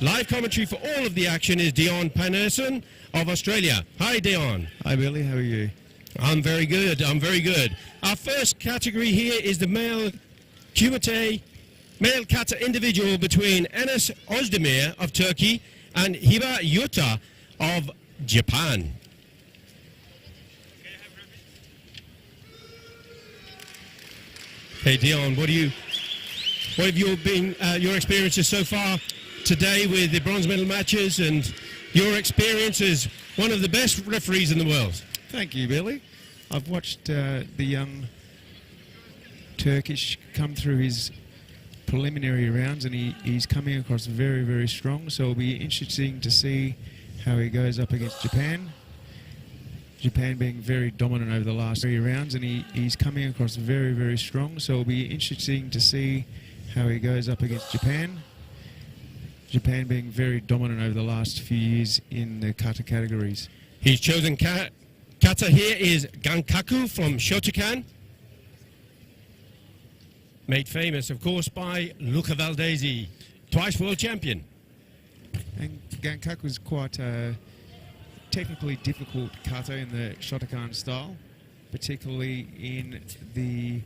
Live commentary for all of the action is Dion Panerson of Australia. Hi, Dion. Hi, Billy. How are you? I'm very good. I'm very good. Our first category here is the male kata individual between ENES OZDEMIR of Turkey and HIBI YUTA of Japan. Hey, Dion, what have your experiences so far today with the bronze medal matches and your experience as one of the best referees in the world? Thank you, Billy. I've watched the young Turkish come through his preliminary rounds, and he's coming across very, very strong. So it'll be interesting to see how he goes up against Japan. Japan being very dominant over the last 3 rounds, and he's coming across very, very strong. So it'll be interesting to see how he goes up against Japan. Japan being very dominant over the last few years in the kata categories. He's chosen kata here is Gankaku from Shotokan. Made famous, of course, by Luca Valdesi, twice world champion. And Gankaku is quite a technically difficult kata in the Shotokan style, particularly in the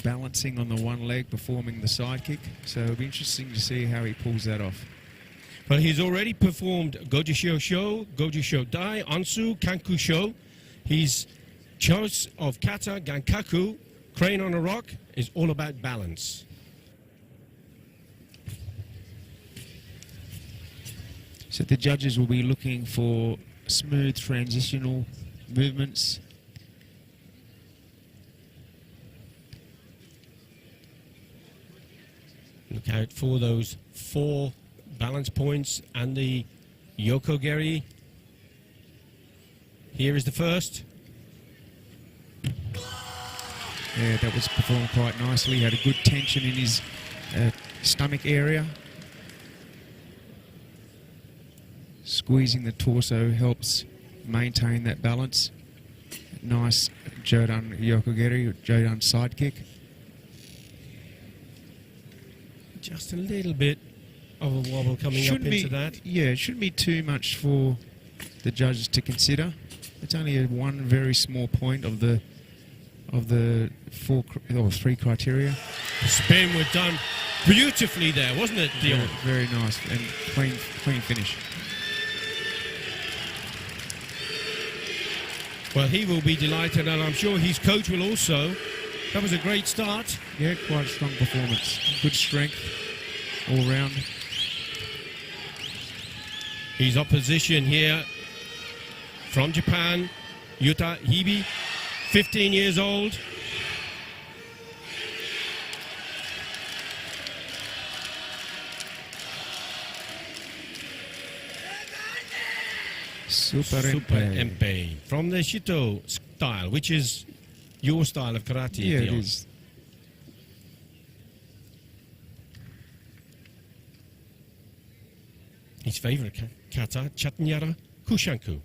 balancing on the one leg, performing the side kick. So it'll be interesting to see how he pulls that off. Well, he's already performed Gojisho Sho, Gojisho Dai, Ansu, Kanku Sho. His choice of kata, Gankaku, crane on a rock, is all about balance. So the judges will be looking for smooth transitional movements. Look out for those 4 balance points and the Yokogeri. Here is the first. Yeah, that was performed quite nicely. He had a good tension in his stomach area. Squeezing the torso helps maintain that balance. Nice Jodan Yokogeri, Jodan side kick. Just a little bit of a wobble coming up into that. Yeah, it shouldn't be too much for the judges to consider. It's only one very small point of the 3 criteria. Spin was done beautifully there, wasn't it, Dion? Very, very nice and clean finish. Well, he will be delighted, and I'm sure his coach will also. That was a great start. Yeah, quite a strong performance. Good strength all round. His opposition here from Japan, Yuta HIBI, 15 years old. Super Empe from the Shito style, which is your style of karate. Yeah, it is. His favorite kata, Chatnyara Kushanku.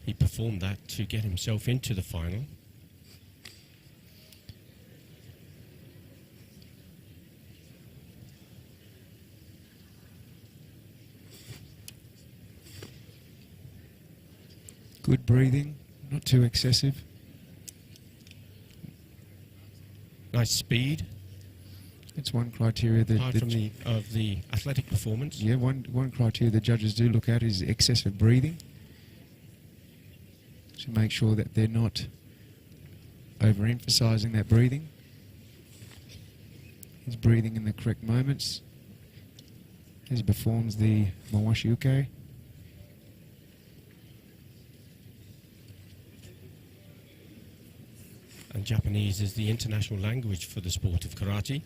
He performed that to get himself into the final. Good breathing, not too excessive. Nice speed. It's one criteria that apart from the athletic performance. Yeah, one criteria the judges do look at is excessive breathing. To make sure that they're not overemphasizing that breathing. He's breathing in the correct moments as he performs the Mawashi Uke. And Japanese is the international language for the sport of karate.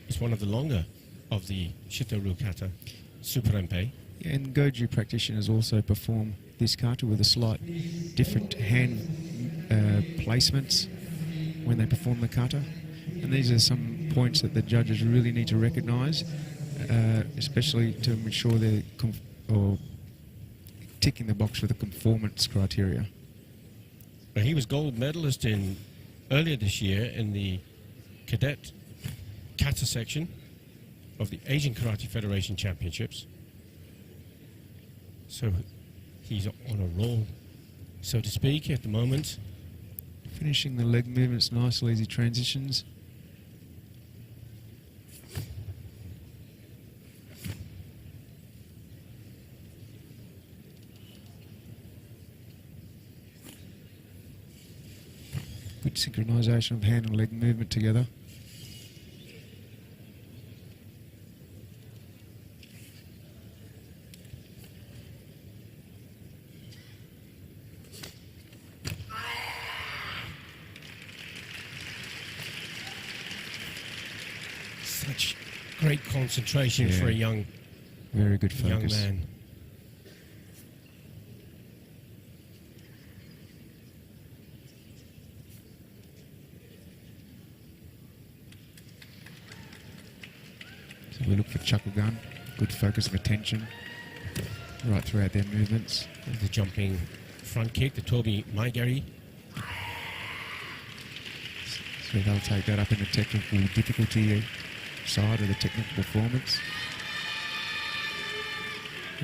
It's one of the longer of the Shito-ryu kata, Super Empe. And Goju practitioners also perform this kata with a slight different hand placements when they perform the kata. And these are some points that the judges really need to recognise, especially to ensure they're or ticking the box for the conformance criteria. Well, he was gold medalist earlier this year in the Cadet Kata section of the Asian Karate Federation Championships. So he's on a roll, so to speak, at the moment. Finishing the leg movements nicely as he transitions. Good synchronisation of hand and leg movement together. Such great concentration for a young very good focus. Young man. So we look for Chucklegun, good focus of attention right throughout their movements. The jumping front kick, the Toby Maigari. So they'll take that up in the technical difficulty side of the technical performance.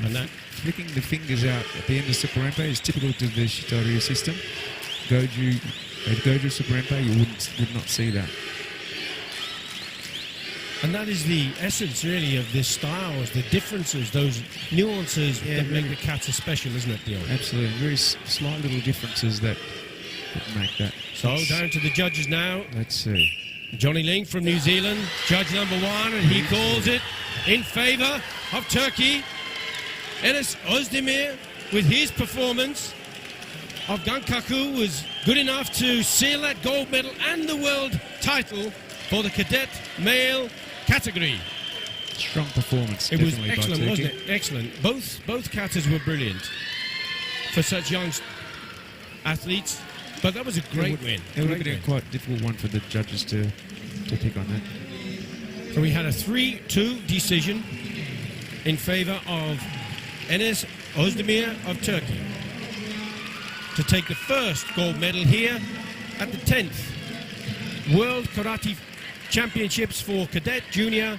And that flicking the fingers out at the end of Superempe is typical to the Shitoria system. Goju Superempe, you would not see that. And that is the essence, really, of this style, is the differences, those nuances that make the kata special, isn't it, Dion? Absolutely. Very slight little differences that make that. So, down to the judges now. Let's see. Johnny Ling from New Zealand, judge number 1, and he calls it in favour of Turkey. ENES OZDEMIR, with his performance of Gankaku, was good enough to seal that gold medal and the world title for the cadet male category. Strong performance. It was definitely excellent, by wasn't Turkey. it? Excellent. Both katas were brilliant for such young athletes, but that was a great win. It would Great have been win. a quite difficult one for the judges to pick on that. So we had a 3-2 decision in favour of ENES OZDEMIR of Turkey to take the first gold medal here at the 10th World Karate Championships for Cadet, Junior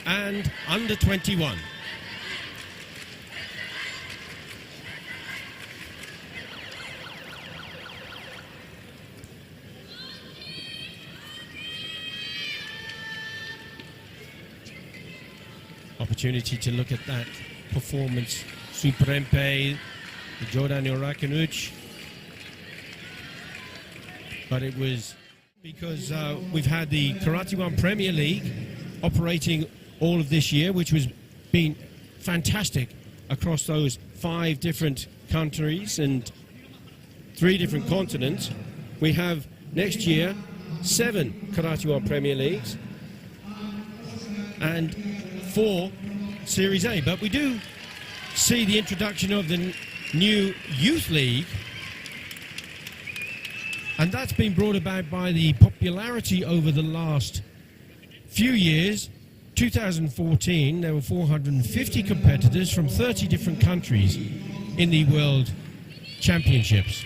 and Under 21. Opportunity to look at that performance. Superempe, Jordan Irakinuch. But it was because we've had the Karate One Premier League operating all of this year, which has been fantastic across those 5 different countries and 3 different continents. We have next year 7 Karate One Premier Leagues and 4 Series A. But we do see the introduction of the new Youth League, and that's been brought about by the popularity over the last few years. 2014, there were 450 competitors from 30 different countries in the World Championships.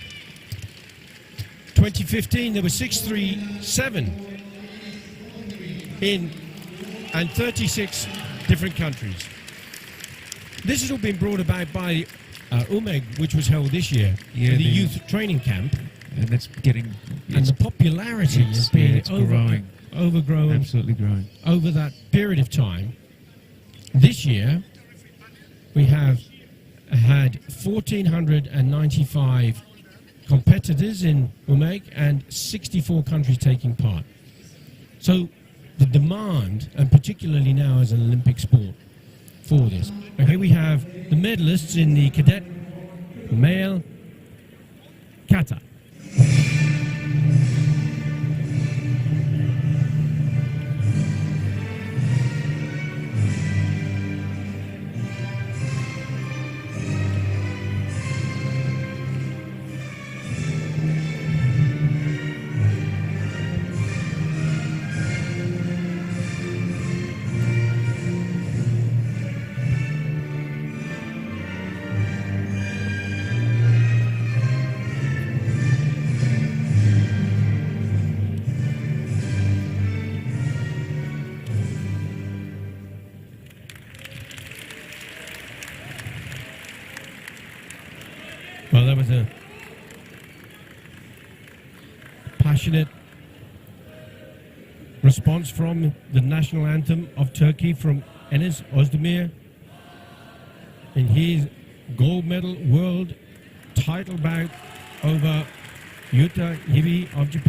2015, there were 637 and 36 different countries. This has all been brought about by UMEG, which was held this year, the youth training camp. And that's getting... And the popularity has been overgrown. Absolutely growing. Over that period of time. This year, we have had 1,495 competitors in UMEG and 64 countries taking part. So the demand, and particularly now as an Olympic sport, for this. And here we have the medalists in the cadet male kata. Well, that was a passionate response from the national anthem of Turkey from ENES OZDEMIR in his gold medal world title bout over YUTA HIBI of Japan.